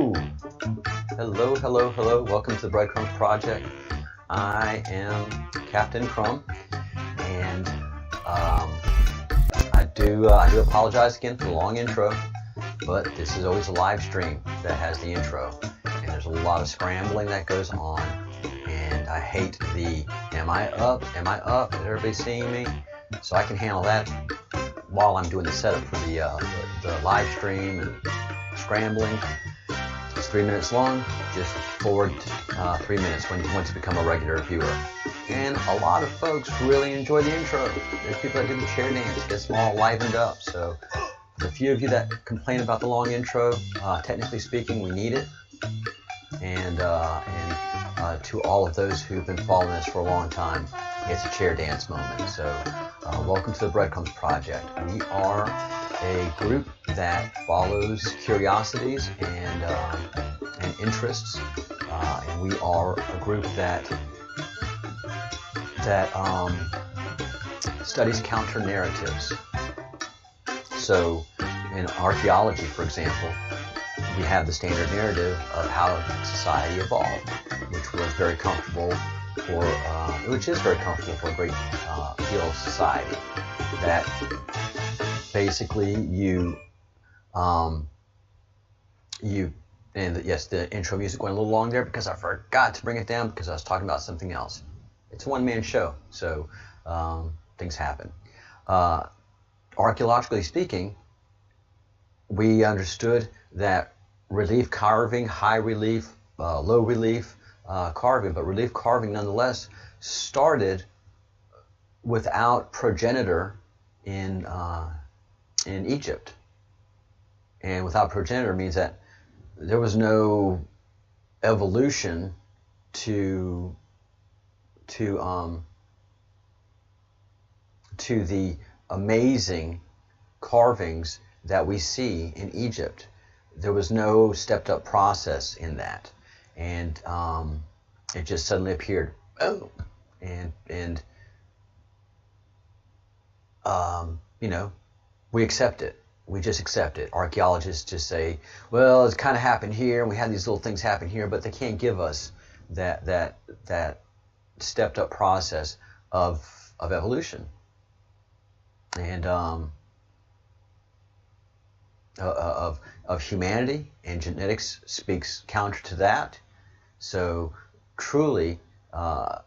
Hello. Hello, hello, hello. Welcome to the Breadcrumbs Project. I am Captain Crumb, and I do apologize again for the long intro, but this is always a live stream that has the intro, and there's a lot of scrambling that goes on, and I hate the am I up, is everybody seeing me? So I can handle that while I'm doing the setup for the live stream and scrambling. It's 3 minutes long. Just forward 3 minutes once you become a regular viewer. And a lot of folks really enjoy the intro. There's people that do the chair dance, gets them all livened up. So the few of you that complain about the long intro, technically speaking, we need it. And to all of those who've been following us for a long time, it's a chair dance moment. So welcome to the Breadcrumbs Project. We are a group that follows curiosities and interests, and we are a group that studies counter narratives. So in archaeology, for example, we have the standard narrative of how society evolved, which was very comfortable which is very comfortable for a great deal of society. That basically yes, the intro music went a little long there because I forgot to bring it down because I was talking about something else. It's a one-man show, so things happen. Archaeologically speaking, we understood that relief carving, high relief, low relief carving, but relief carving nonetheless started without progenitor in Egypt. And without progenitor means that there was no evolution to the amazing carvings that we see in Egypt. There was no stepped up process in that, and it just suddenly appeared. Oh, and we accept it. We just accept it. Archaeologists just say, well, it's kind of happened here, and we had these little things happen here, but they can't give us that stepped up process of evolution. And of humanity, and genetics speaks counter to that. So truly, modern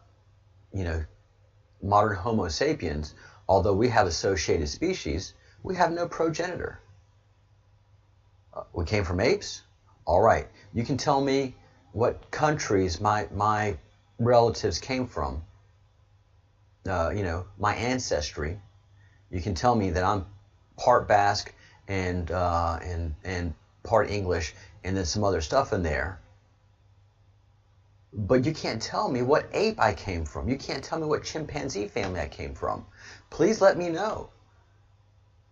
Homo sapiens, although we have associated species, we have no progenitor. We came from apes. All right, you can tell me what countries my relatives came from. My ancestry. You can tell me that I'm part Basque and part English, and then some other stuff in there. But you can't tell me what ape I came from. You can't tell me what chimpanzee family I came from. Please let me know.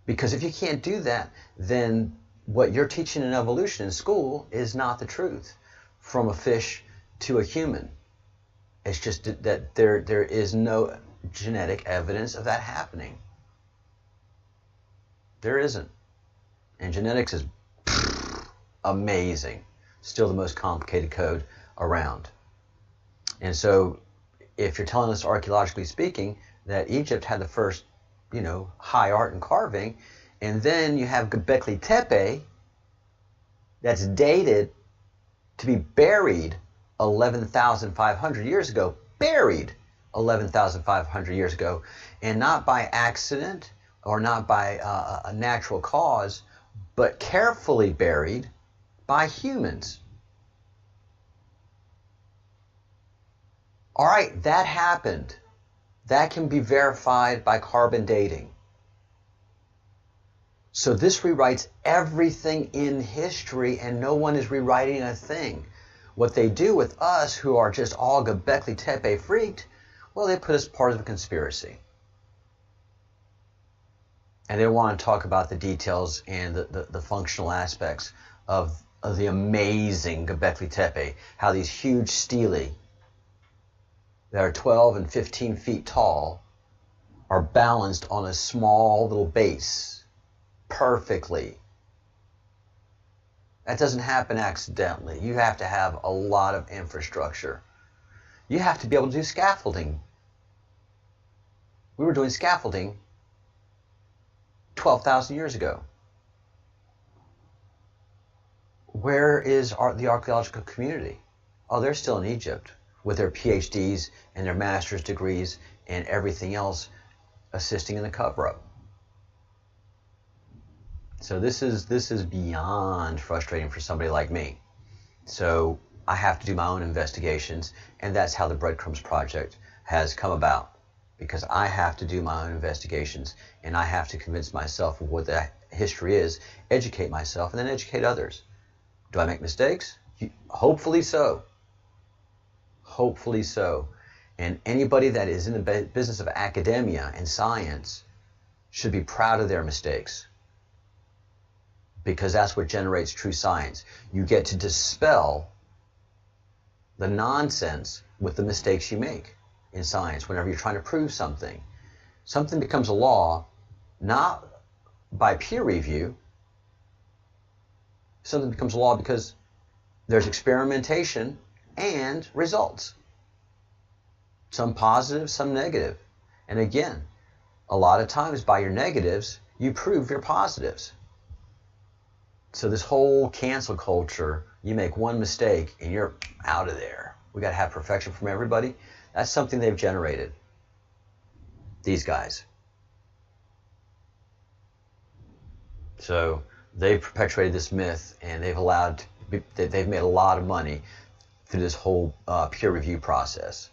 Because if you can't do that, then what you're teaching in evolution in school is not the truth. From a fish to a human. It's just that there is no genetic evidence of that happening. There isn't. And genetics is amazing. Still the most complicated code around. And so if you're telling us, archaeologically speaking, that Egypt had the first, high art in carving, and then you have Göbekli Tepe that's dated to be buried 11,500 years ago, buried 11,500 years ago, and not by accident or not by a natural cause, but carefully buried by humans. All right, that happened. That can be verified by carbon dating. So this rewrites everything in history, and no one is rewriting a thing. What they do with us, who are just all Göbekli Tepe freaked, well, they put us part of the conspiracy. And they want to talk about the details and the functional aspects of the amazing Göbekli Tepe, how these huge stelae that are 12 and 15 feet tall are balanced on a small little base perfectly. That doesn't happen accidentally. You have to have a lot of infrastructure. You have to be able to do scaffolding. We were doing scaffolding 12,000 years ago. Where is the archaeological community? Oh, they're still in Egypt with their PhDs and their master's degrees and everything else assisting in the cover-up. So this is beyond frustrating for somebody like me. So I have to do my own investigations, and that's how the Breadcrumbs project has come about, because I have to do my own investigations, and I have to convince myself of what that history is, educate myself, and then educate others. Do I make mistakes? Hopefully so. Hopefully so. And anybody that is in the business of academia and science should be proud of their mistakes, because that's what generates true science. You get to dispel the nonsense with the mistakes you make in science whenever you're trying to prove something. Something becomes a law not by peer review. Something becomes a law because there's experimentation and results. Some positive, some negative. And again, a lot of times by your negatives, you prove your positives. So this whole cancel culture, you make one mistake and you're out of there. We got to have perfection from everybody. That's something they've generated. These guys. So they've perpetuated this myth, and they've made a lot of money through this whole peer review process.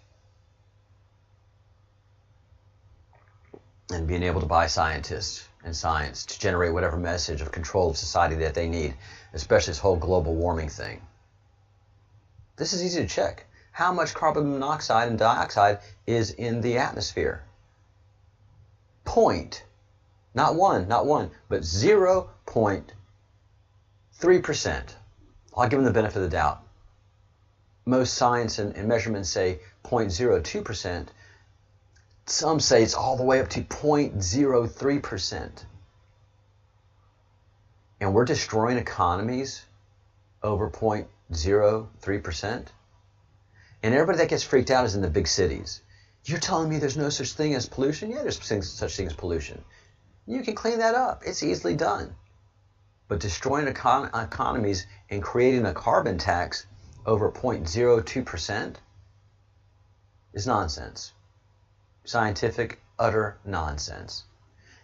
And being able to buy scientists and science to generate whatever message of control of society that they need, especially this whole global warming thing. This is easy to check. How much carbon monoxide and dioxide is in the atmosphere? Not one, but 0.3%. I'll give them the benefit of the doubt. Most science and measurements say 0.02%. Some say it's all the way up to 0.03%. And we're destroying economies over 0.03%. And everybody that gets freaked out is in the big cities. You're telling me there's no such thing as pollution? Yeah, there's such thing as pollution. You can clean that up. It's easily done. But destroying economies and creating a carbon tax over 0.02% is nonsense. Scientific, utter nonsense.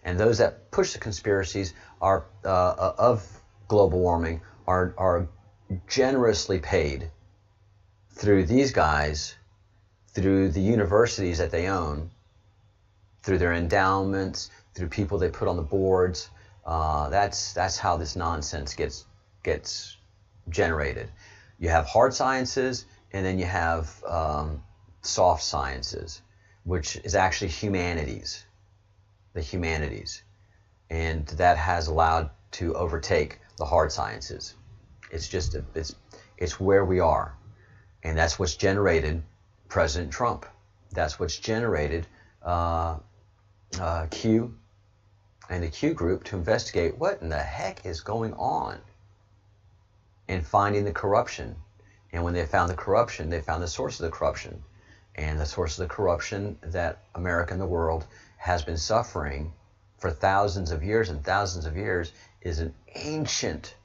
And those that push the conspiracies are of global warming are generously paid through these guys, through the universities that they own, through their endowments, through people they put on the boards. That's how this nonsense gets generated. You have hard sciences, and then you have soft sciences, which is actually humanities, the humanities. And that has allowed to overtake the hard sciences. It's where we are. And that's what's generated President Trump. That's what's generated Q and the Q group to investigate what in the heck is going on and finding the corruption. And when they found the corruption, they found the source of the corruption. And the source of the corruption that America and the world has been suffering for thousands of years and thousands of years is an ancient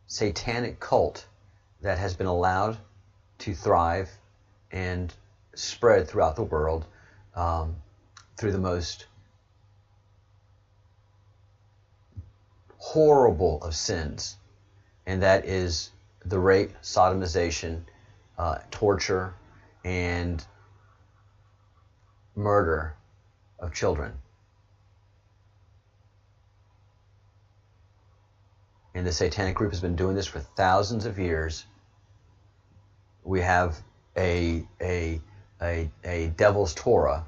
satanic cult that has been allowed to thrive and spread throughout the world through the most horrible of sins, and that is the rape, sodomization, torture, and murder of children. And the satanic group has been doing this for thousands of years. We have a devil's Torah.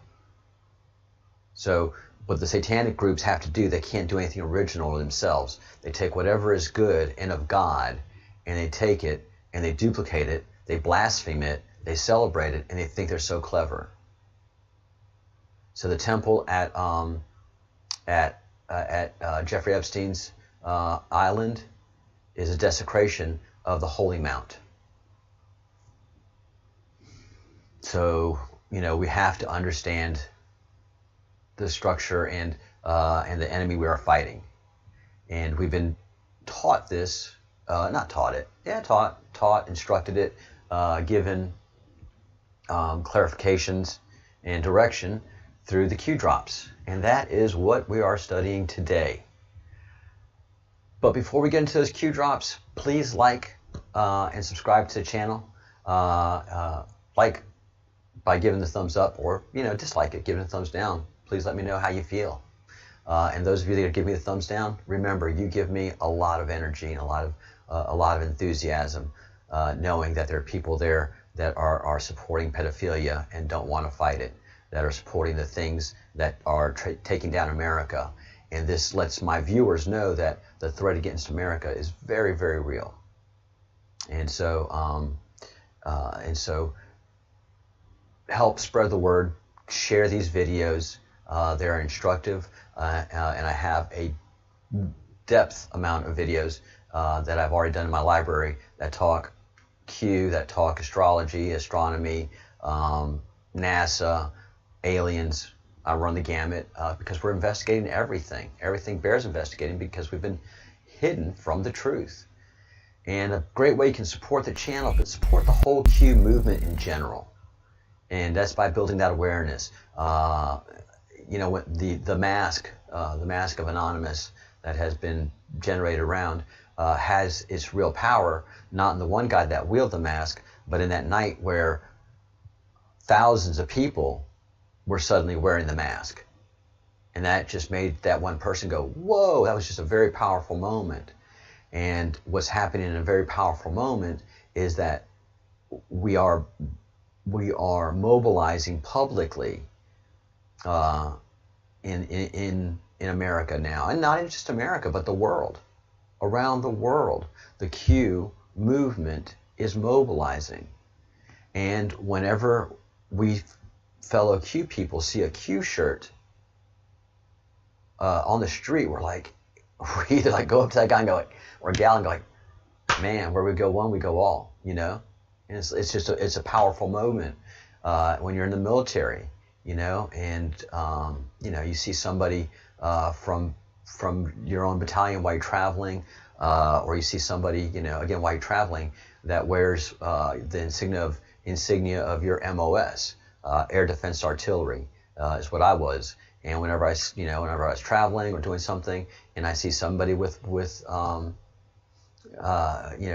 So what the satanic groups have to do, they can't do anything original themselves. They take whatever is good and of God, and they take it and they duplicate it, they blaspheme it, they celebrate it, and they think they're so clever. So the temple at Jeffrey Epstein's island is a desecration of the Holy Mount. So, we have to understand the structure and the enemy we are fighting. And we've been taught this, not taught it, taught, instructed it, given clarifications and direction through the Q drops. And that is what we are studying today. But before we get into those Q drops, please like and subscribe to the channel. Like by giving the thumbs up, or dislike it, giving a thumbs down. Please let me know how you feel. And those of you that give me the thumbs down, remember, you give me a lot of energy and a lot of enthusiasm, knowing that there are people there that are supporting pedophilia and don't want to fight it, that are supporting the things that are taking down America. And this lets my viewers know that the threat against America is very, very real. And so help spread the word, share these videos. They're instructive, and I have a depth amount of videos that I've already done in my library that talk Q, that talk astrology, astronomy, NASA, aliens. I run the gamut because we're investigating everything. Everything bears investigating because we've been hidden from the truth. And a great way you can support the channel, but support the whole Q movement in general. And that's by building that awareness. When the mask of Anonymous that has been generated around has its real power, not in the one guy that wielded the mask, but in that night where thousands of people were suddenly wearing the mask. And that just made that one person go, whoa, that was just a very powerful moment. And what's happening in a very powerful moment is that we are mobilizing publicly in America now, and not just America, but the world. Around the world, the Q movement is mobilizing. And whenever we fellow Q people see a Q shirt on the street, we either go up to that guy and go or gal and go man, where we go one, we go all, And it's a powerful moment when you're in the military, and you see somebody from your own battalion while you're traveling, or you see somebody, again, while you're traveling, that wears the insignia of your MOS, Air Defense Artillery, is what I was. And whenever I was traveling or doing something, and I see somebody with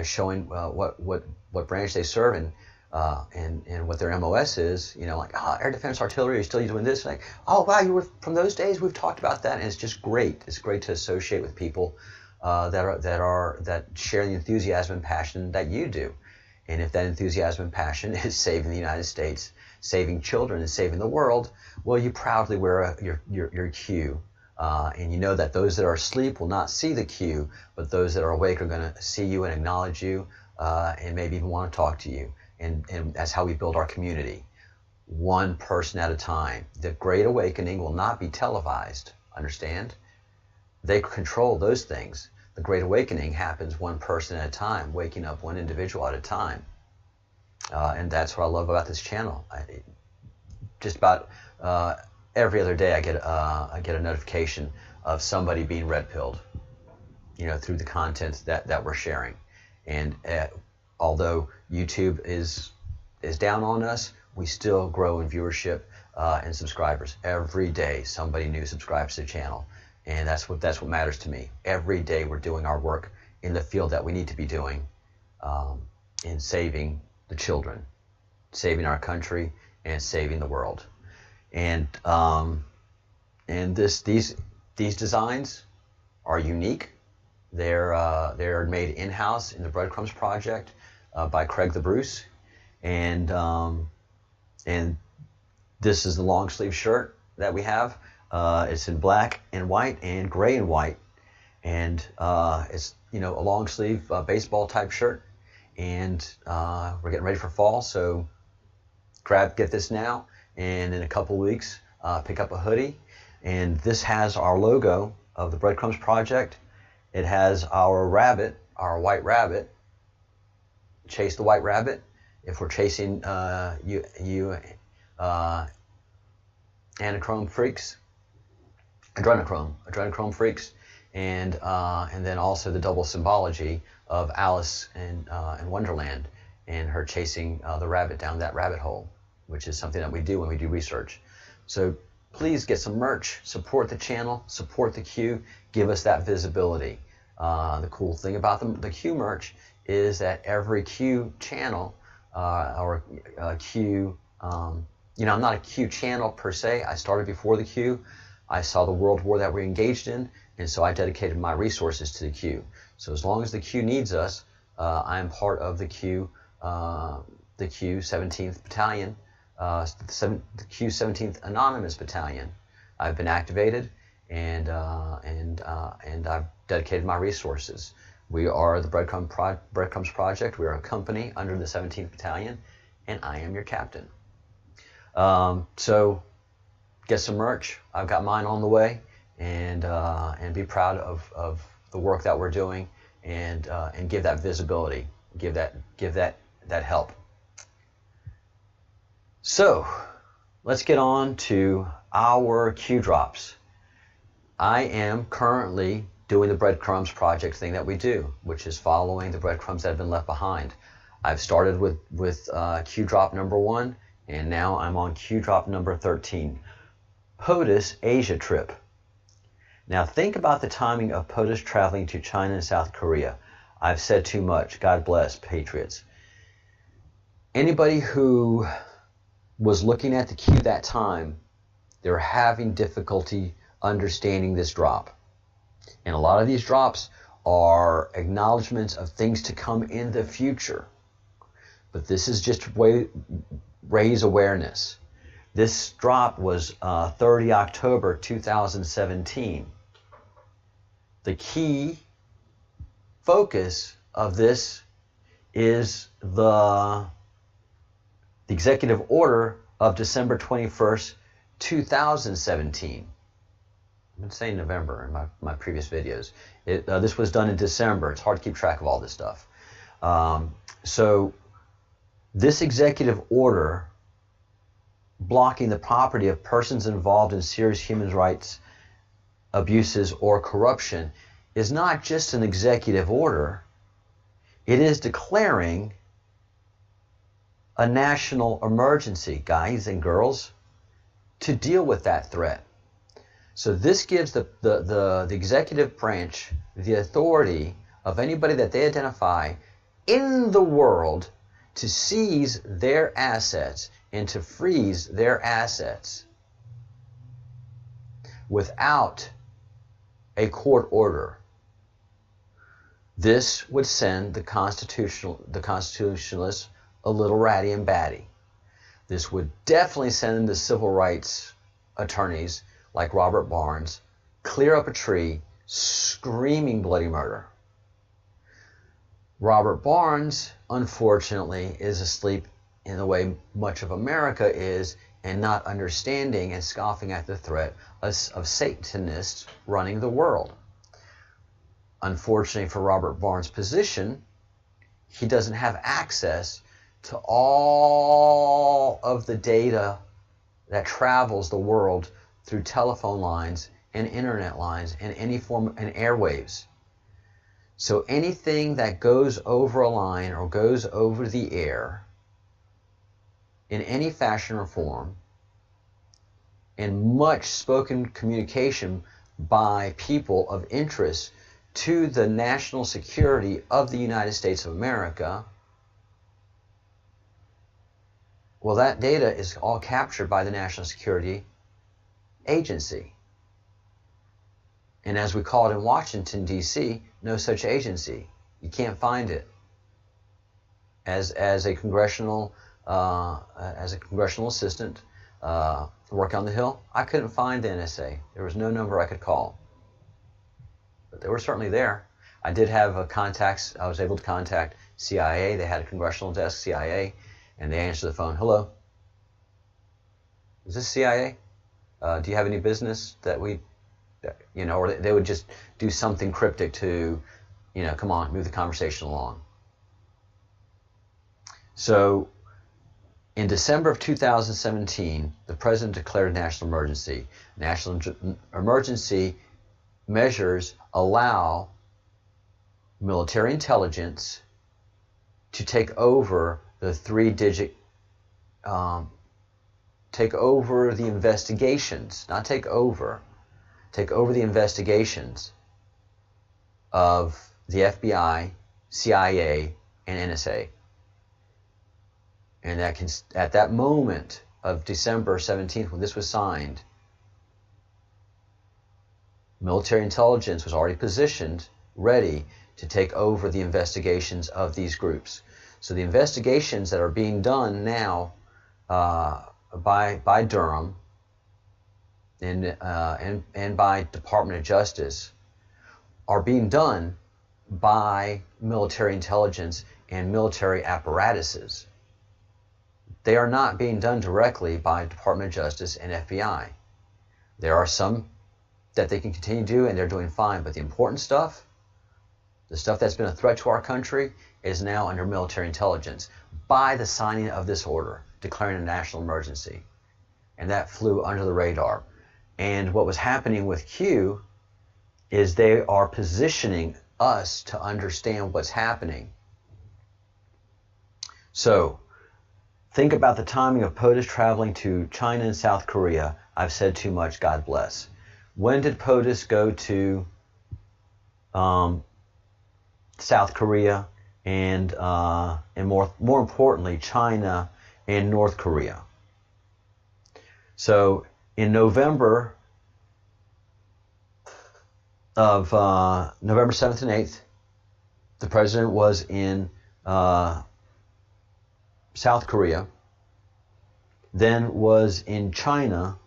showing what branch they serve in, and what their MOS is, Air Defense Artillery, you're still doing this? Oh wow, you were from those days. We've talked about that, and it's just great. It's great to associate with people that share the enthusiasm and passion that you do. And if that enthusiasm and passion is saving the United States, saving children, and saving the world, well, you proudly wear your Q. And you know that those that are asleep will not see the Q, but those that are awake are going to see you and acknowledge you, and maybe even want to talk to you. And that's how we build our community, one person at a time. The Great Awakening will not be televised, understand? They control those things. The Great Awakening happens one person at a time, waking up one individual at a time. And that's what I love about this channel. Just about every other day I get a notification of somebody being red-pilled, through the content that we're sharing. And although YouTube is down on us, we still grow in viewership and subscribers. Every day somebody new subscribes to the channel, and that's what matters to me. Every day we're doing our work in the field that we need to be doing, in saving the children, saving our country, and saving the world. And these designs are unique. They're made in-house in the Breadcrumbs project by Craig the Bruce, and this is the long sleeve shirt that we have. It's in black and white and gray and white, and it's a long sleeve baseball type shirt. And we're getting ready for fall, so get this now, and in a couple weeks pick up a hoodie. And this has our logo of the Breadcrumbs project. It has our rabbit, our white rabbit. Chase the white rabbit. If we're chasing adrenochrome freaks, and then also the double symbology of Alice in Wonderland and her chasing the rabbit down that rabbit hole, which is something that we do when we do research. So please get some merch, support the channel, support the Q, give us that visibility. The cool thing about the Q merch is that every Q channel or Q, I'm not a Q channel per se. I started before the Q. I saw the world war that we're engaged in, and so I dedicated my resources to the Q. So as long as the Q needs us, I am part of the Q 17th Battalion, the Q 17th Anonymous Battalion. I've been activated, and I've dedicated my resources. We are the Breadcrumbs Project. We are a company under the 17th Battalion, and I am your captain. So get some merch. I've got mine on the way, and be proud of the work that we're doing, and give that visibility, give that help. So let's get on to our Q drops. I am currently doing the Breadcrumbs project thing that we do, which is following the breadcrumbs that have been left behind. I've started with Q drop number 1, and now I'm on Q drop number 13. POTUS Asia trip. Now think about the timing of POTUS traveling to China and South Korea. I've said too much. God bless, patriots. Anybody who was looking at the Q that time, they're having difficulty understanding this drop. And a lot of these drops are acknowledgments of things to come in the future. But this is just to raise awareness. This drop was 30 October 2017. The key focus of this is the executive order of December 21st, 2017. I've been saying November in my previous videos. This was done in December. It's hard to keep track of all this stuff. So this executive order blocking the property of persons involved in serious human rights abuses or corruption is not just an executive order. It is declaring a national emergency, guys and girls, to deal with that threat. So this gives the executive branch the authority of anybody that they identify in the world to seize their assets and to freeze their assets without a court order. This would send the constitutionalists a little ratty and batty. This would definitely send the civil rights attorneys like Robert Barnes clear up a tree screaming bloody murder. Robert Barnes, unfortunately, is asleep in the way much of America is, and not understanding and scoffing at the threat of Satanists running the world. Unfortunately for Robert Barnes' position, he doesn't have access to all of the data that travels the world through telephone lines and internet lines and any form and airwaves. So anything that goes over a line or goes over the air in any fashion or form, and much spoken communication by people of interest to the national security of the United States of America, well, that data is all captured by the National Security Agency. And as we call it in Washington, D.C., no such agency. You can't find it. As a congressional assistant working on the Hill, I couldn't find the NSA. There was no number I could call. But they were certainly there. I did have contacts. I was able to contact CIA. They had a congressional desk, CIA, and they answered the phone. Hello? Is this CIA? Do you have any business that we you know, or they would just do something cryptic to, you know, come on, move the conversation along. So in December of 2017, the president declared a national emergency. National emergency measures allow military intelligence to take over the take over the investigations, not take over the investigations of the FBI, CIA, and NSA. And that can, at that moment of December 17th, when this was signed, military intelligence was already positioned, ready to take over the investigations of these groups. So the investigations that are being done now by Durham and by Department of Justice are being done by military intelligence and military apparatuses. They are not being done directly by Department of Justice and FBI. There are some that they can continue to do, and they're doing fine, but the important stuff, the stuff that's been a threat to our country, is now under military intelligence by the signing of this order declaring a national emergency. And that flew under the radar. And what was happening with Q is they are positioning us to understand what's happening. So think about the timing of POTUS traveling to China and South Korea. I've said too much, God bless. When did POTUS go to South Korea and more importantly, China and North Korea? So in November of November 7th and 8th, the president was in South Korea, then was in China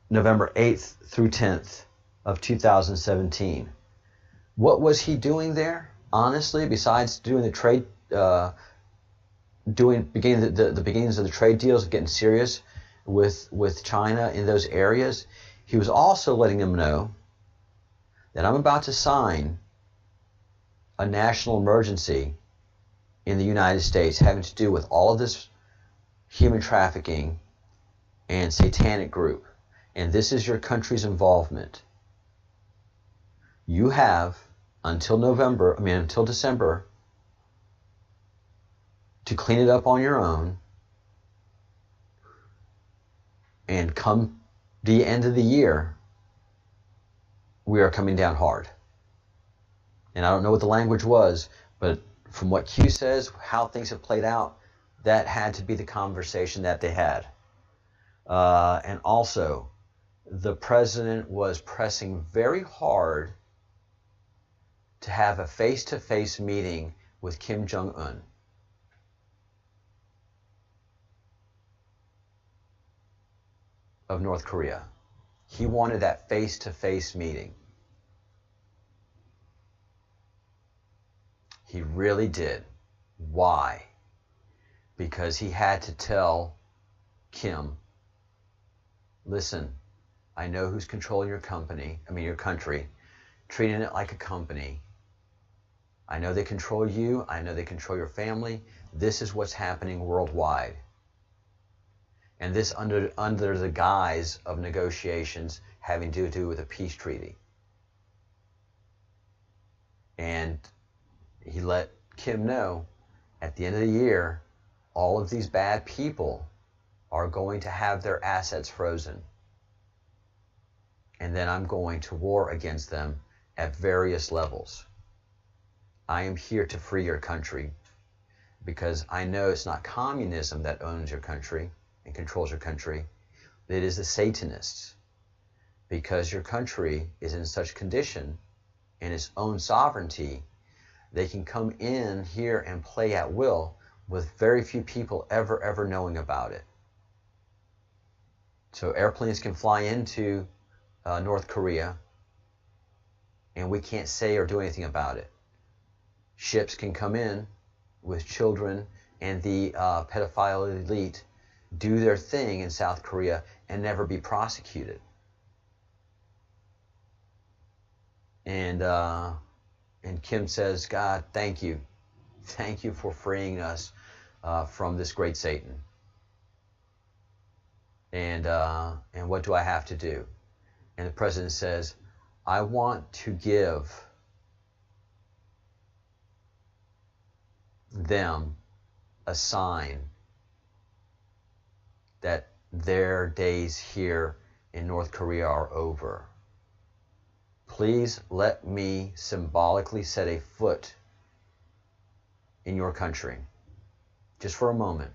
November 8th through 10th of 2017. What was he doing there? Honestly, besides doing the trade, beginning the beginnings of the trade deals, getting serious with China in those areas, he was also letting them know that I'm about to sign a national emergency in the United States having to do with all of this human trafficking and satanic group. And this is your country's involvement. You have until December to clean it up on your own, and come the end of the year, we are coming down hard. And I don't know what the language was, but from what Q says, how things have played out, that had to be the conversation that they had. And also, the president was pressing very hard to have a face-to-face meeting with Kim Jong-un. Of North Korea. He wanted that face-to-face meeting. He really did. Why? Because he had to tell Kim, listen, I know who's controlling your country, treating it like a company. I know they control you. I know they control your family. This is what's happening worldwide. And this under the guise of negotiations having to do with a peace treaty. And he let Kim know at the end of the year, all of these bad people are going to have their assets frozen. And then I'm going to war against them at various levels. I am here to free your country because I know it's not communism that owns your country and controls your country. It is the Satanists, because your country is in such condition in its own sovereignty, they can come in here and play at will with very few people ever knowing about it. So airplanes can fly into North Korea and we can't say or do anything about it. Ships can come in with children and the pedophile elite do their thing in South Korea and never be prosecuted. And Kim says, God, thank you. Thank you for freeing us from this great Satan. And what do I have to do? And the president says, I want to give them a sign that their days here in North Korea are over. Please let me symbolically set a foot in your country, just for a moment.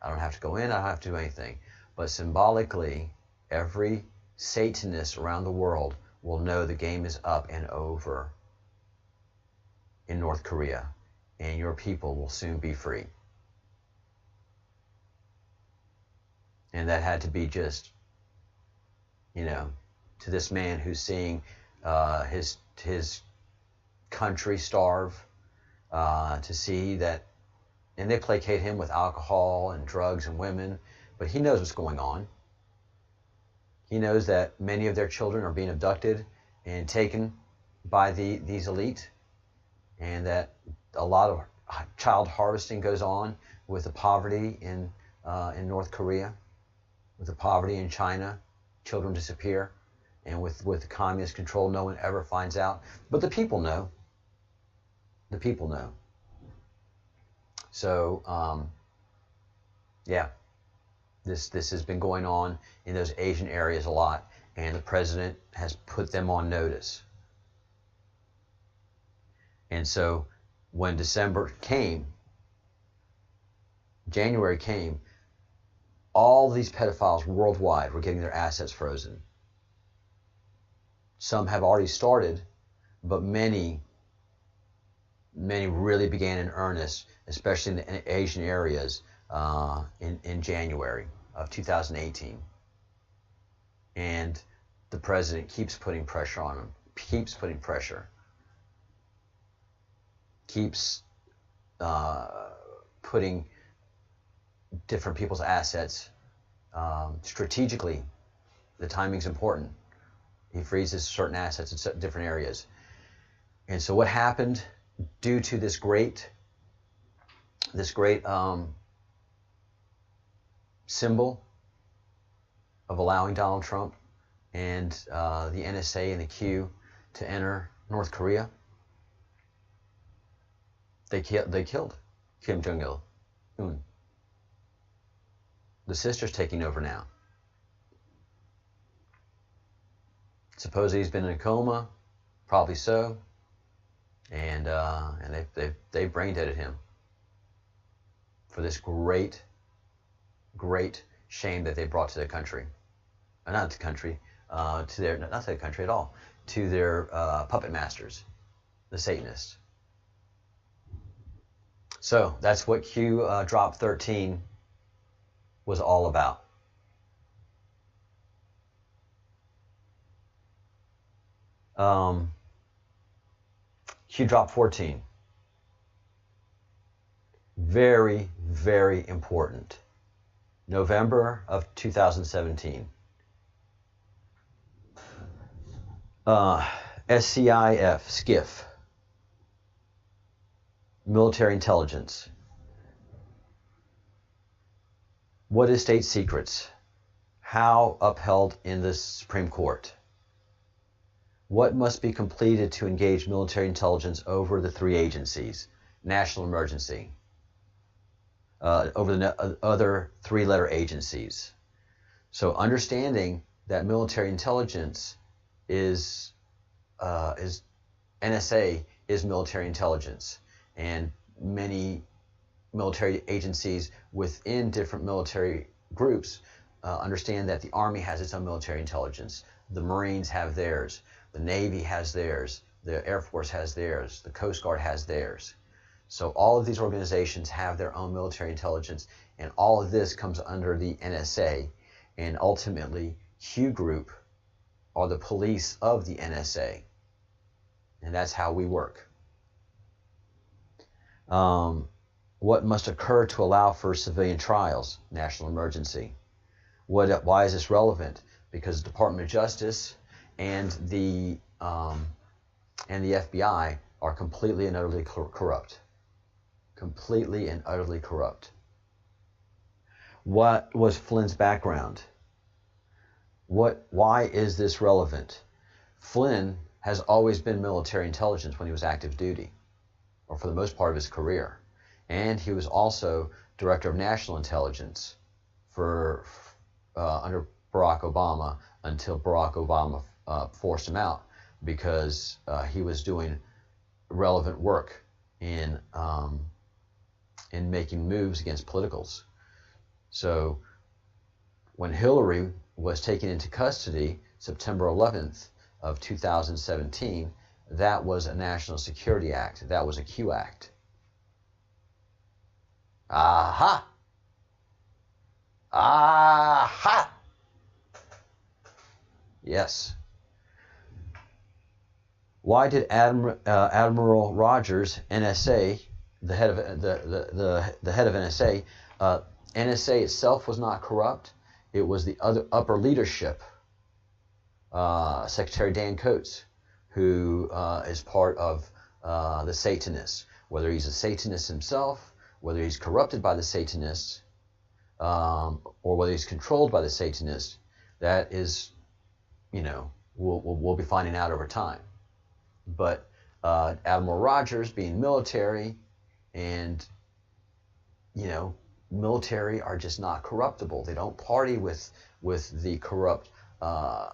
I don't have to go in, I don't have to do anything. But symbolically, every Satanist around the world will know the game is up and over in North Korea, and your people will soon be free. And that had to be just, to this man who's seeing his country starve, to see that, and they placate him with alcohol and drugs and women, but he knows what's going on. He knows that many of their children are being abducted and taken by these elite, and that a lot of child harvesting goes on with the poverty in North Korea, with the poverty in China. Children disappear, and with communist control, no one ever finds out. But the people know. The people know. So, yeah, this has been going on in those Asian areas a lot, and the president has put them on notice. And so when January came, all these pedophiles worldwide were getting their assets frozen. Some have already started, but many really began in earnest, especially in the Asian areas, in January of 2018. And the president keeps putting pressure on them, keeps putting pressure, keeps putting different people's assets strategically. The timing's important. He freezes certain assets in different areas. And so what happened due to this great symbol of allowing Donald Trump and the NSA and the Q to enter North Korea? They killed Kim Jong-un. The sister's taking over now. Supposedly he's been in a coma, probably so, and they've brain deaded him for this great shame that they brought to their country, not the country, not to the country at all, to their puppet masters, the Satanists. So that's what Q Drop 13 was all about. Q Drop 14. Very, very important. November of 2017. SCIF, military intelligence. What is state secrets? How upheld in the Supreme Court? What must be completed to engage military intelligence over the three agencies? National emergency. Over the other three-letter agencies. So understanding that military intelligence is NSA is military intelligence, and many military agencies within different military groups understand that the Army has its own military intelligence. The Marines have theirs. The Navy has theirs. The Air Force has theirs. The Coast Guard has theirs. So all of these organizations have their own military intelligence, and all of this comes under the NSA, and ultimately Q Group are the police of the NSA, and that's how we work. What must occur to allow for civilian trials? National emergency. Why is this relevant? Because the Department of Justice and the and the FBI are completely and utterly corrupt. Completely and utterly corrupt. What was Flynn's background? Why is this relevant? Flynn has always been military intelligence when he was active duty, or for the most part of his career. And he was also director of national intelligence for under Barack Obama until Barack Obama forced him out because he was doing relevant work in making moves against politicals. So when Hillary was taken into custody September 11th of 2017, that was a National Security Act. That was a Q Act. Aha! Aha! Yes. Why did Admiral Rogers, NSA, the head of the head of NSA, NSA itself was not corrupt. It was the upper leadership, Secretary Dan Coates, who is part of the Satanists. Whether he's a Satanist himself, whether he's corrupted by the Satanists, or whether he's controlled by the Satanists, that is, we'll be finding out over time. But Admiral Rogers, being military, and military are just not corruptible. They don't party with the corrupt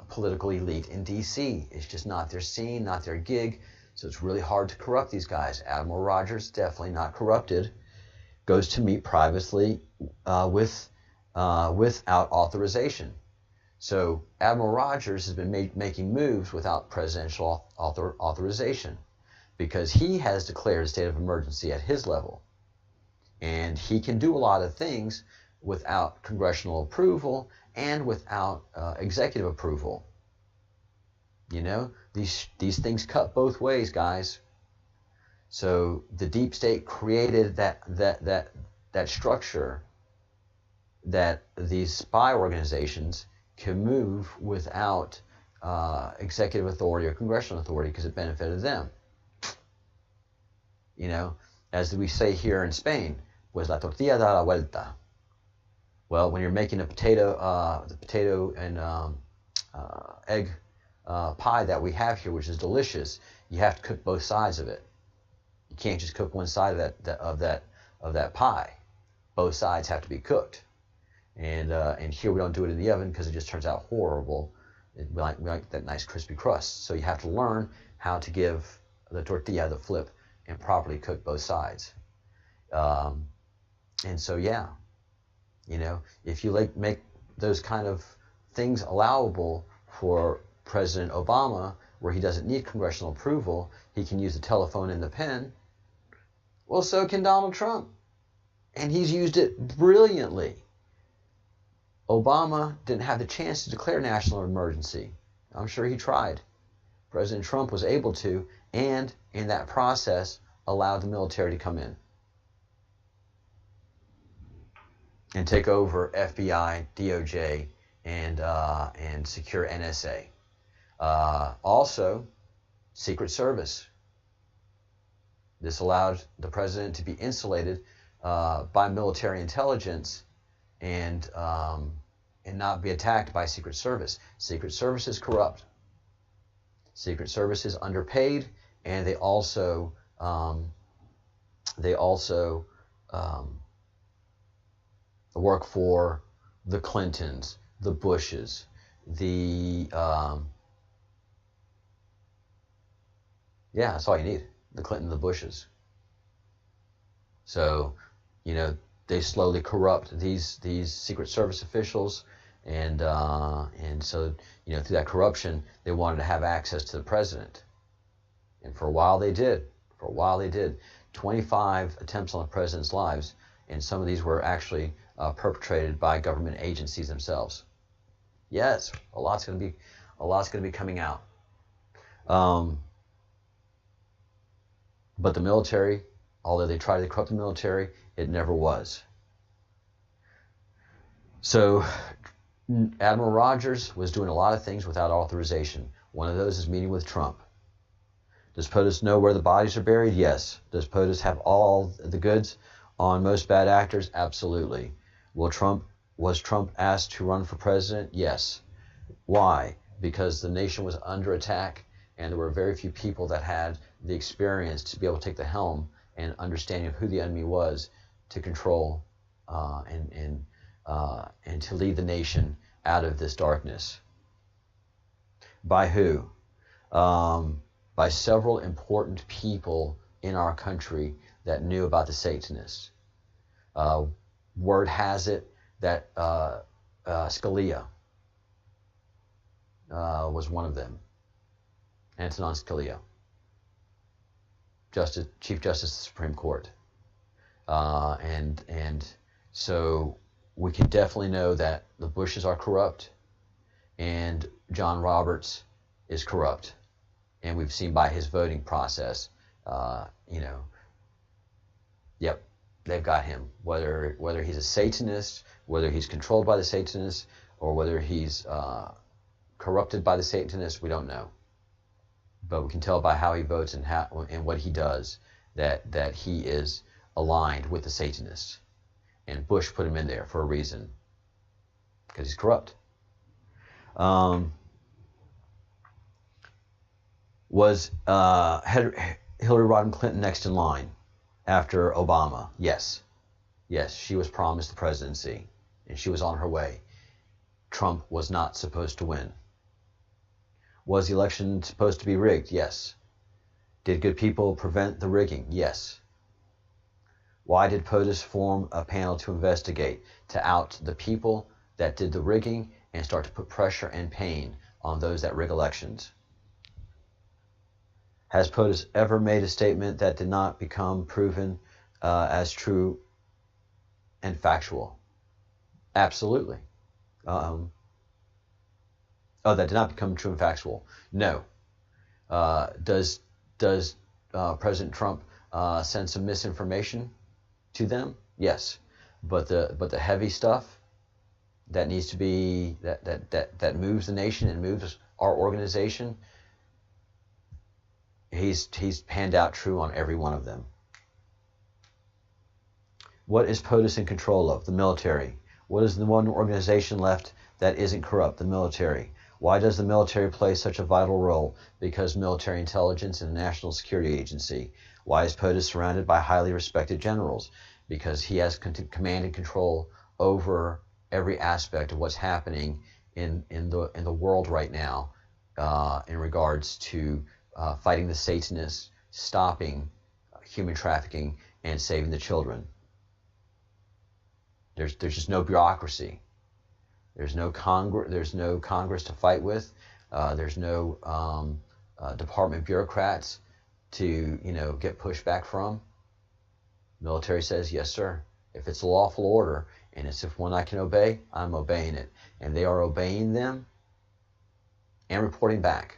political elite in D.C. It's just not their scene, not their gig. So it's really hard to corrupt these guys. Admiral Rogers, definitely not corrupted, goes to meet privately without authorization. So Admiral Rogers has been making moves without presidential authorization because he has declared a state of emergency at his level. And he can do a lot of things without congressional approval and without executive approval. These things cut both ways, guys. So the deep state created that structure that these spy organizations can move without executive authority or congressional authority because it benefited them. As we say here in Spain, pues la tortilla da la vuelta. Well, when you're making the potato and egg pie that we have here, which is delicious, you have to cook both sides of it. You can't just cook one side of that pie. Both sides have to be cooked. And here we don't do it in the oven because it just turns out horrible. We like that nice crispy crust. So you have to learn how to give the tortilla the flip and properly cook both sides. And so, yeah, if you make those kind of things allowable for President Obama, where he doesn't need congressional approval, he can use the telephone and the pen. Well, so can Donald Trump. And he's used it brilliantly. Obama didn't have the chance to declare national emergency. I'm sure he tried. President Trump was able to, and in that process, allowed the military to come in and take over FBI, DOJ, and secure NSA. Also, Secret Service. This allowed the president to be insulated by military intelligence and not be attacked by Secret Service. Secret Service is corrupt. Secret Service is underpaid, and they also work for the Clintons, the Bushes, that's all you need. The Clinton, the Bushes. So, they slowly corrupt these Secret Service officials, and so through that corruption, they wanted to have access to the president, and for a while they did. 25 attempts on the president's lives, and some of these were actually perpetrated by government agencies themselves. Yes, a lot's going to be coming out. But the military, although they tried to corrupt the military, it never was. So Admiral Rogers was doing a lot of things without authorization. One of those is meeting with Trump. Does POTUS know where the bodies are buried? Yes. Does POTUS have all the goods on most bad actors? Absolutely. Was Trump asked to run for president? Yes. Why? Because the nation was under attack, and there were very few people that had the experience to be able to take the helm and understanding of who the enemy was to control and to lead the nation out of this darkness. By who? By several important people in our country that knew about the Satanists. Word has it that Scalia was one of them. Antonin Scalia, Chief Justice of the Supreme Court. And so we can definitely know that the Bushes are corrupt and John Roberts is corrupt. And we've seen by his voting process, yep, they've got him. Whether he's a Satanist, whether he's controlled by the Satanists, or whether he's corrupted by the Satanists, we don't know. But we can tell by how he votes and what he does that he is aligned with the Satanists. And Bush put him in there for a reason, because he's corrupt. Was Hillary Rodham Clinton next in line after Obama? Yes. Yes, she was promised the presidency, and she was on her way. Trump was not supposed to win. Was the election supposed to be rigged? Yes. Did good people prevent the rigging? Yes. Why did POTUS form a panel to investigate, to out the people that did the rigging and start to put pressure and pain on those that rig elections? Has POTUS ever made a statement that did not become proven as true and factual? Absolutely. That did not become true and factual. No. Does President Trump send some misinformation to them? Yes. But the heavy stuff that needs to be that moves the nation and moves our organization, he's panned out true on every one of them. What is POTUS in control of? The military. What is the one organization left that isn't corrupt? The military. Why does the military play such a vital role? Because military intelligence and the National Security Agency. Why is POTUS surrounded by highly respected generals? Because he has command and control over every aspect of what's happening in the world right now in regards to fighting the Satanists, stopping human trafficking, and saving the children. There's just no bureaucracy. There's no Congress to fight with. There's no department bureaucrats to get pushback from. Military says yes, sir. If it's a lawful order and it's one I can obey, I'm obeying it, and they are obeying them and reporting back.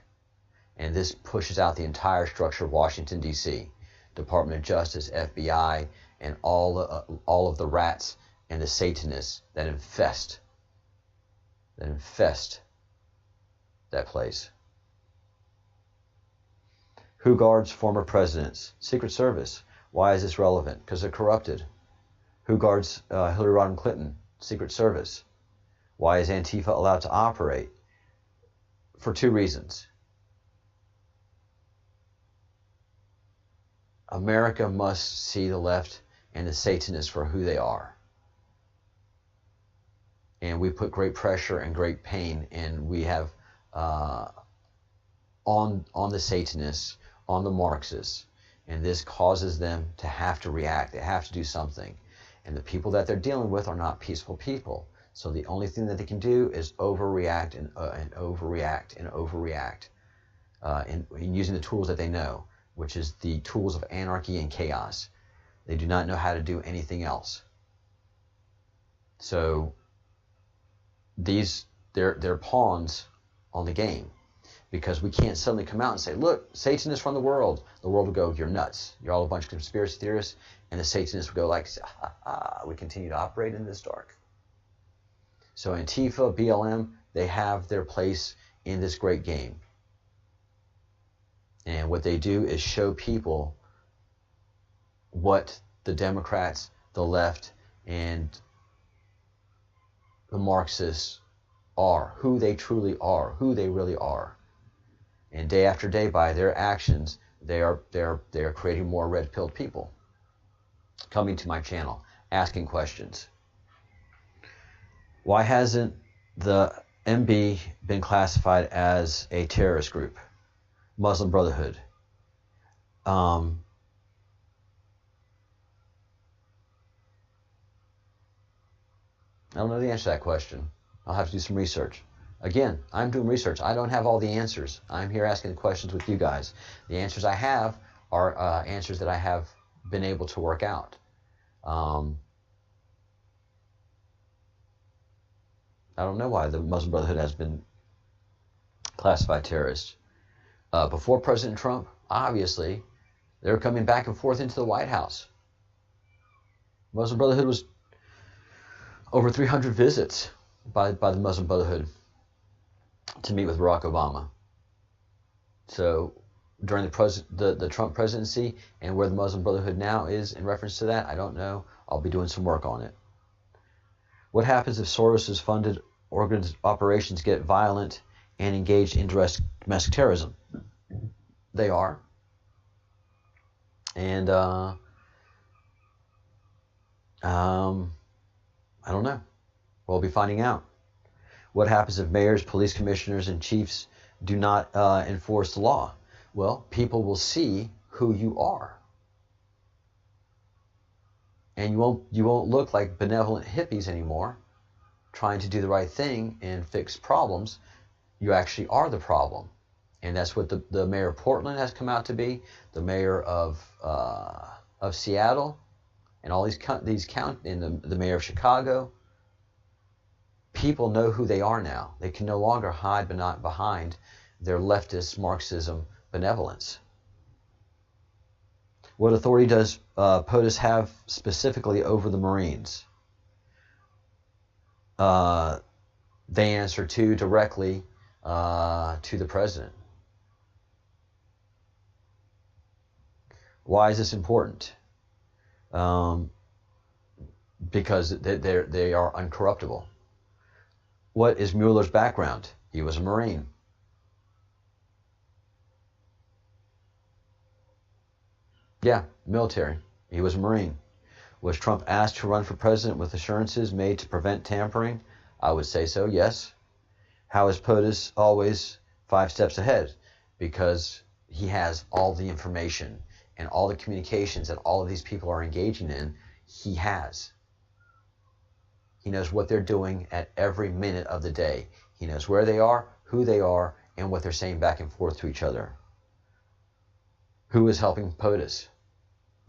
And this pushes out the entire structure of Washington, D.C., Department of Justice, FBI, and all of the rats and the Satanists that infest that place. Who guards former presidents? Secret Service. Why is this relevant? Because they're corrupted. Who guards Hillary Rodham Clinton? Secret Service. Why is Antifa allowed to operate? For two reasons. America must see the left and the Satanists for who they are. And we put great pressure and great pain, and we have on the Satanists, on the Marxists, and this causes them to have to react. They have to do something. And the people that they're dealing with are not peaceful people. So the only thing that they can do is overreact and overreact and overreact in using the tools that they know, which is the tools of anarchy and chaos. They do not know how to do anything else. So they're pawns on the game, because we can't suddenly come out and say, look, Satanists run the world. The world will go, you're nuts. You're all a bunch of conspiracy theorists. And the Satanists will go like, we continue to operate in this dark. So Antifa, BLM, they have their place in this great game. And what they do is show people what the Democrats, the left, and the Marxists are, who they truly are, who they really are. And day after day, by their actions, they are creating more red-pilled people coming to my channel, asking questions. Why hasn't the MB been classified as a terrorist group? Muslim Brotherhood. I don't know the answer to that question. I'll have to do some research. Again, I'm doing research. I don't have all the answers. I'm here asking questions with you guys. The answers I have are answers that I have been able to work out. I don't know why the Muslim Brotherhood has been classified terrorist. Before President Trump, obviously, they were coming back and forth into the White House. Muslim Brotherhood was over 300 visits by the Muslim Brotherhood to meet with Barack Obama. So during the Trump presidency, and where the Muslim Brotherhood now is in reference to that, I don't know. I'll be doing some work on it. What happens if Soros's funded operations get violent and engaged in domestic terrorism? They are. And I don't know. We'll be finding out. What happens if mayors, police commissioners, and chiefs do not enforce the law? Well, people will see who you are. And you won't look like benevolent hippies anymore, trying to do the right thing and fix problems. You actually are the problem. And that's what the mayor of Portland has come out to be, the mayor of Seattle, and all these and the mayor of Chicago. People know who they are now. They can no longer hide behind their leftist Marxism benevolence. What authority does POTUS have specifically over the Marines? They answer directly to the president. Why is this important? Because they are uncorruptible. What is Mueller's background? He was a Marine. Yeah, military. He was a Marine. Was Trump asked to run for president with assurances made to prevent tampering? I would say so, yes. How is POTUS always 5 steps ahead? Because he has all the information and all the communications that all of these people are engaging in. He has. He knows what they're doing at every minute of the day. He knows where they are, who they are, and what they're saying back and forth to each other. Who is helping POTUS?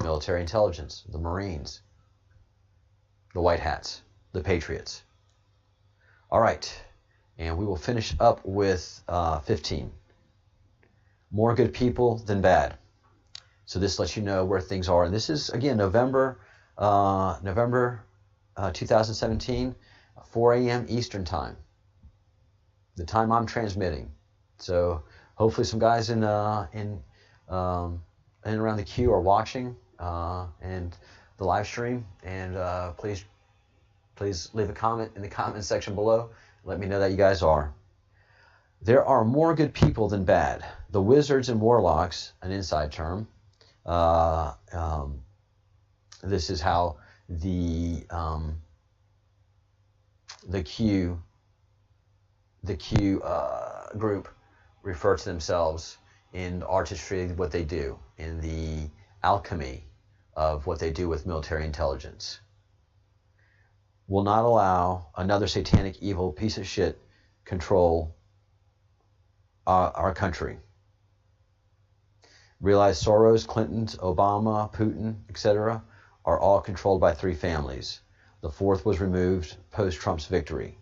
Military intelligence, the Marines, the White Hats, the Patriots. All right, and we will finish up with 15. More good people than bad. So this lets you know where things are. And this is, again, November 2017, 4 a.m. Eastern Time, the time I'm transmitting. So hopefully some guys in and around the queue are watching and the live stream. And please leave a comment in the comment section below. Let me know that you guys are. There are more good people than bad. The wizards and warlocks, an inside term. This is how the Q group refer to themselves in artistry, what they do, in the alchemy of what they do with military intelligence. Will not allow another satanic evil piece of shit control our country. Realize Soros, Clinton, Obama, Putin, etc. are all controlled by 3 families. The 4th was removed post-Trump's victory.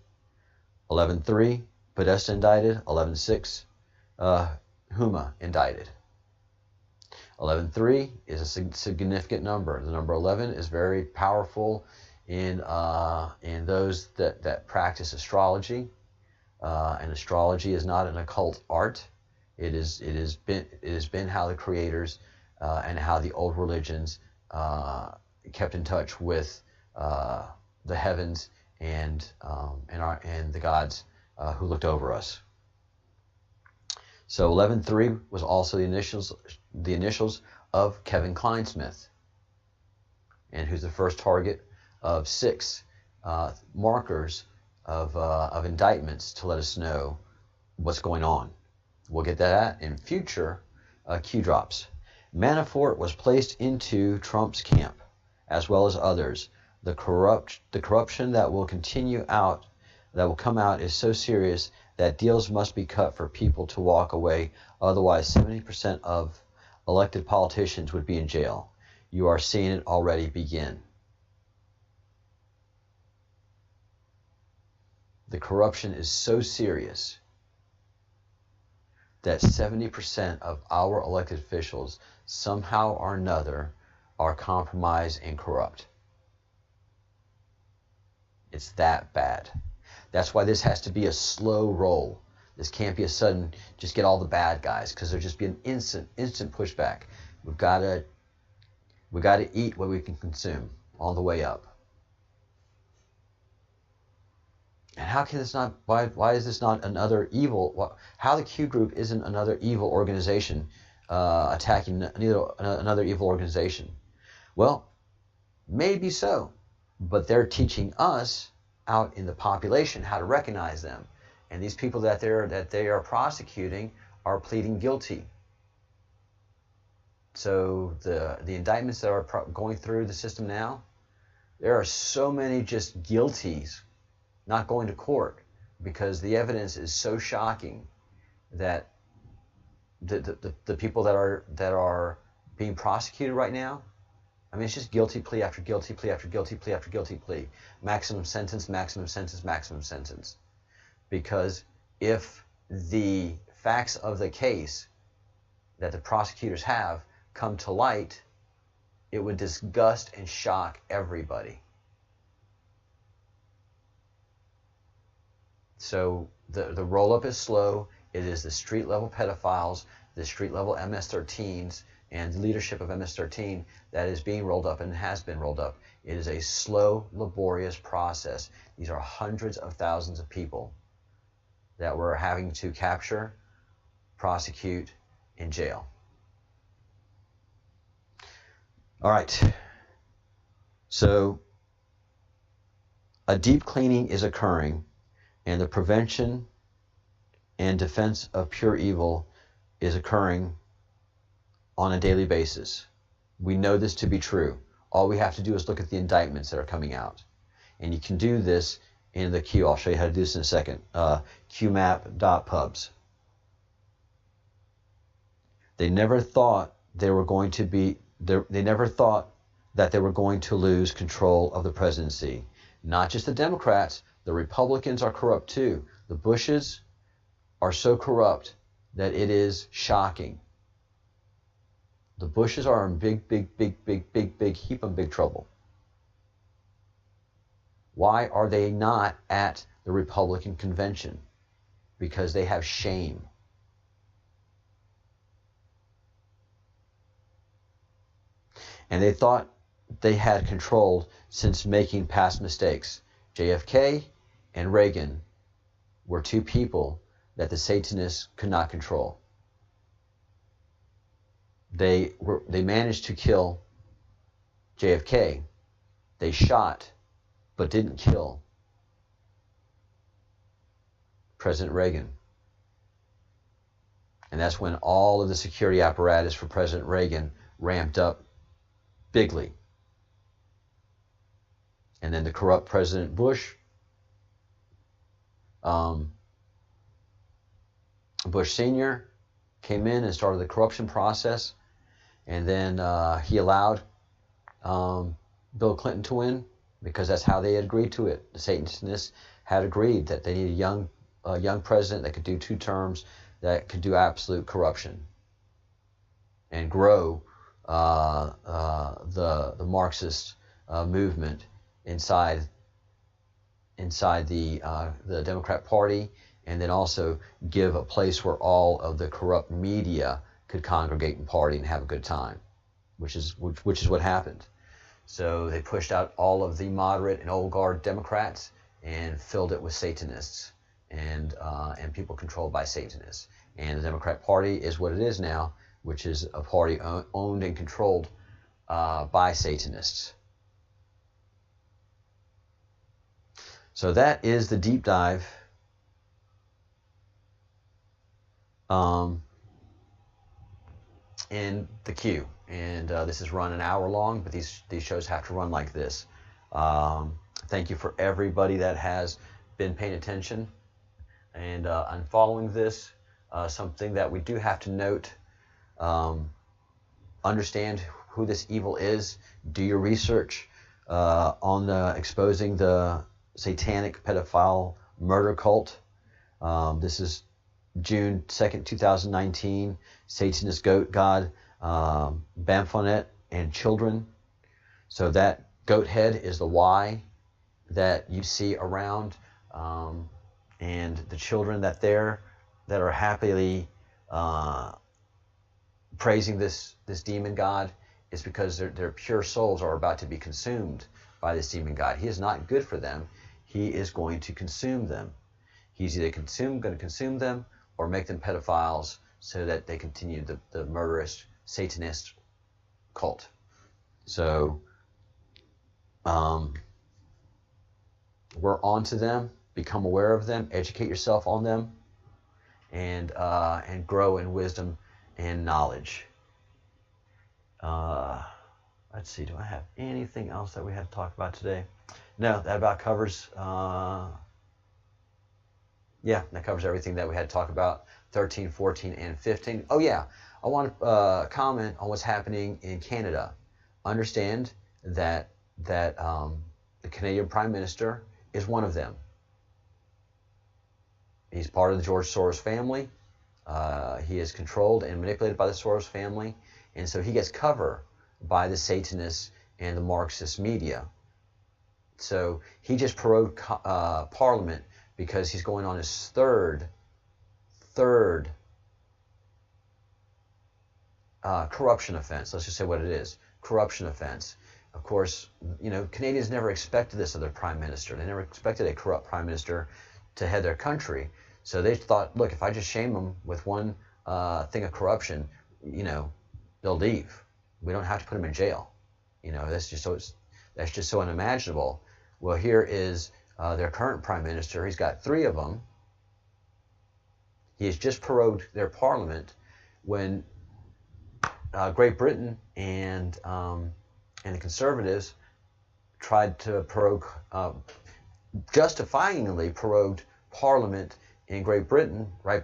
11-3, Podesta indicted. 11-6, Huma indicted. 11-3 is a significant number. The number 11 is very powerful in those that practice astrology. And astrology is not an occult art. It has been how the creators and how the old religions kept in touch with the heavens and the gods who looked over us. So 11.3 was also the initials of Kevin Kleinsmith, and who's the first target of 6 markers of indictments to let us know what's going on. We'll get that in future Q drops. Manafort was placed into Trump's camp, as well as others. The corruption that will come out is so serious that deals must be cut for people to walk away. Otherwise, 70% of elected politicians would be in jail. You are seeing it already begin. The corruption is so serious that 70% of our elected officials somehow or another are compromised and corrupt. It's that bad. That's why this has to be a slow roll. This can't be a sudden, just get all the bad guys, because there'll just be an instant pushback. We've got to eat what we can consume on the way up. And how can this not? Why is this not another evil? How the Q group isn't another evil organization attacking another evil organization? Well, maybe so, but they're teaching us out in the population how to recognize them, and these people that they are prosecuting are pleading guilty. So the indictments that are going through the system now, there are so many just guilties not going to court because the evidence is so shocking that the people that are being prosecuted right now, I mean, it's just guilty plea after guilty plea after guilty plea after guilty plea. Maximum sentence, maximum sentence, maximum sentence. Because if the facts of the case that the prosecutors have come to light, it would disgust and shock everybody. So the roll-up is slow. It is the street-level pedophiles, the street-level MS-13s, and the leadership of MS-13 that is being rolled up and has been rolled up. It is a slow, laborious process. These are hundreds of thousands of people that we're having to capture, prosecute, and jail. All right. So a deep cleaning is occurring, and the prevention and defense of pure evil is occurring on a daily basis. We know this to be true. All we have to do is look at the indictments that are coming out. And you can do this in the Q. I'll show you how to do this in a second. qmap.pubs. They never thought they were going to be, they never thought that they were going to lose control of the presidency. Not just the Democrats, the Republicans are corrupt too. The Bushes are so corrupt that it is shocking. The Bushes are in big heap of big trouble. Why are they not at the Republican convention? Because they have shame. And they thought they had control since making past mistakes. JFK and Reagan were two people that the Satanists could not control. They managed to kill JFK. They shot, but didn't kill President Reagan. And that's when all of the security apparatus for President Reagan ramped up bigly. And then the corrupt President Bush, Bush Sr. came in and started the corruption process. And then he allowed Bill Clinton to win because that's how they had agreed to it. The Satanists had agreed that they needed a young president that could do 2 terms, that could do absolute corruption and grow the Marxist movement inside the Democrat Party and then also give a place where all of the corrupt media could congregate and party and have a good time, which is what happened. So they pushed out all of the moderate and old guard Democrats and filled it with Satanists and people controlled by Satanists. And the Democrat Party is what it is now, which is a party owned and controlled by Satanists. So that is the deep dive. In the queue, and this is run an hour long, but these shows have to run like this. Thank you for everybody that has been paying attention and following this. Something that we do have to note: understand who this evil is. Do your research on exposing the satanic pedophile murder cult. This is June 2nd, 2019, Satanist goat god, Baphomet and children. So that goat head is the Y that you see around, and the children that are happily praising this demon god is because their pure souls are about to be consumed by this demon god. He is not good for them. He is going to consume them. He's either going to consume them or make them pedophiles so that they continue the murderous Satanist cult. So we're on to them. Become aware of them. Educate yourself on them, and grow in wisdom and knowledge. Let's see. Do I have anything else that we had to talk about today? No, that about covers. Yeah, that covers everything that we had to talk about, 13, 14, and 15. Oh, yeah, I want to comment on what's happening in Canada. Understand that the Canadian Prime Minister is one of them. He's part of the George Soros family. He is controlled and manipulated by the Soros family, and so he gets cover by the Satanists and the Marxist media. So he just prorogued Parliament because he's going on his third corruption offense. Let's just say what it is. Corruption offense. Of course, Canadians never expected this of their prime minister. They never expected a corrupt prime minister to head their country. So they thought, look, if I just shame them with one thing of corruption, they'll leave. We don't have to put them in jail. That's just so unimaginable. Well, here is their current prime minister. He's got 3 of them. He has just prorogued their parliament when Great Britain and the Conservatives tried to prorogue, justifyingly prorogued Parliament in Great Britain right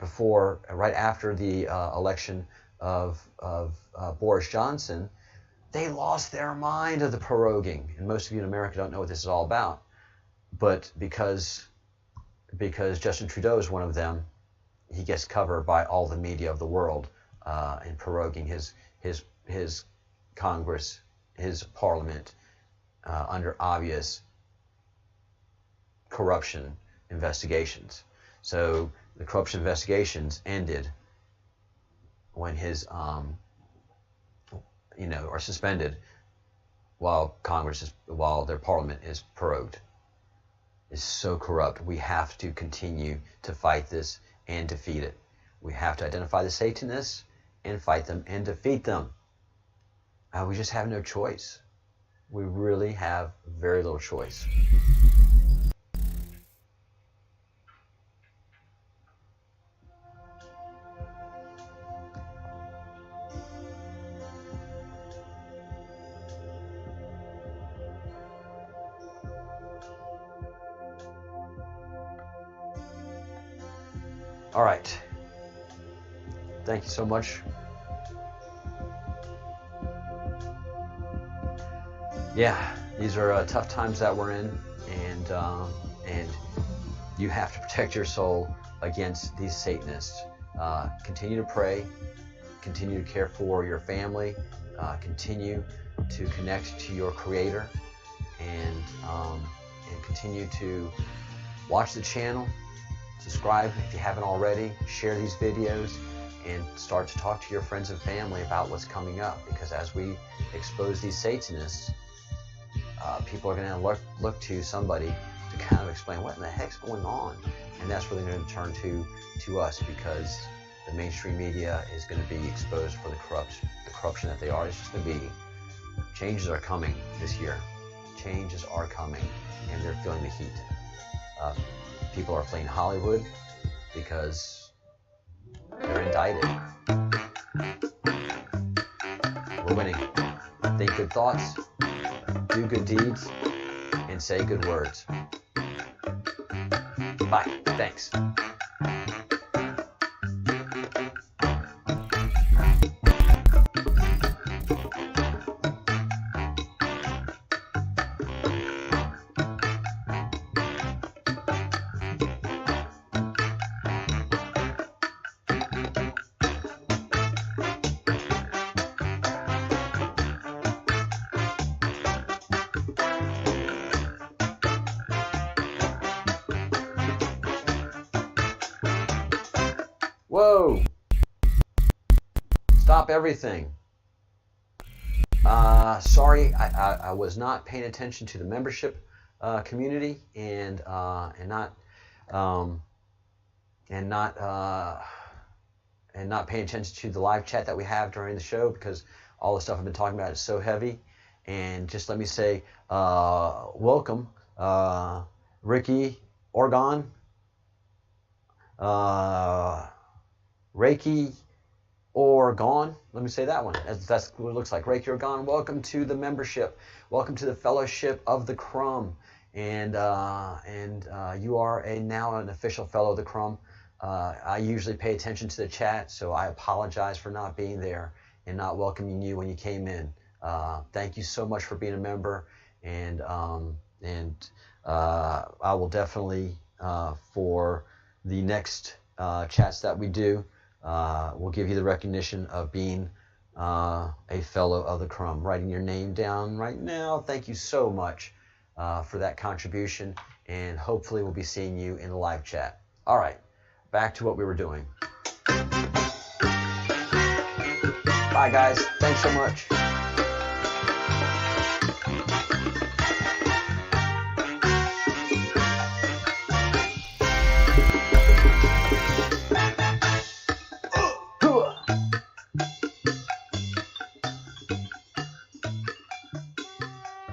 after the election of Boris Johnson. They lost their mind of the proroguing, and most of you in America don't know what this is all about. But because Justin Trudeau is one of them, he gets covered by all the media of the world in proroguing his Congress, his Parliament, under obvious corruption investigations. So the corruption investigations ended when his are suspended while their Parliament is prorogued. Is so corrupt. We have to continue to fight this and defeat it. We have to identify the Satanists and fight them and defeat them. We just have no choice. We really have very little choice. All right. Thank you so much. Yeah, these are tough times that we're in, and you have to protect your soul against these Satanists. Continue to pray. Continue to care for your family. Continue to connect to your Creator, and continue to watch the channel. subscribe if you haven't already, share these videos, and start to talk to your friends and family about what's coming up, because as we expose these Satanists, people are going to look to somebody to kind of explain what in the heck's going on, and that's really going to turn to us, because the mainstream media is going to be exposed for the corruption that they are. It's just going to be, changes are coming this year. Changes are coming, and they're feeling the heat. People are fleeing Hollywood because they're indicted. We're winning. Think good thoughts, do good deeds, and say good words. Bye. Thanks. Whoa! Stop everything. Sorry, I was not paying attention to the membership community and not paying attention to the live chat that we have during the show, because all the stuff I've been talking about is so heavy. And just let me say, welcome, Ricky Oregon. Reiki or gone. Let me say that one. That's what it looks like. Reiki or gone. Welcome to the membership. Welcome to the Fellowship of the Crumb. And you are now an official fellow of the Crumb. I usually pay attention to the chat, so I apologize for not being there and not welcoming you when you came in. Thank you so much for being a member, and I will definitely for the next chats that we do, we'll give you the recognition of being a fellow of the Crumb. Writing your name down right now. Thank you so much for that contribution, and hopefully we'll be seeing you in the live chat. All right, back to what we were doing. Bye, guys. Thanks so much.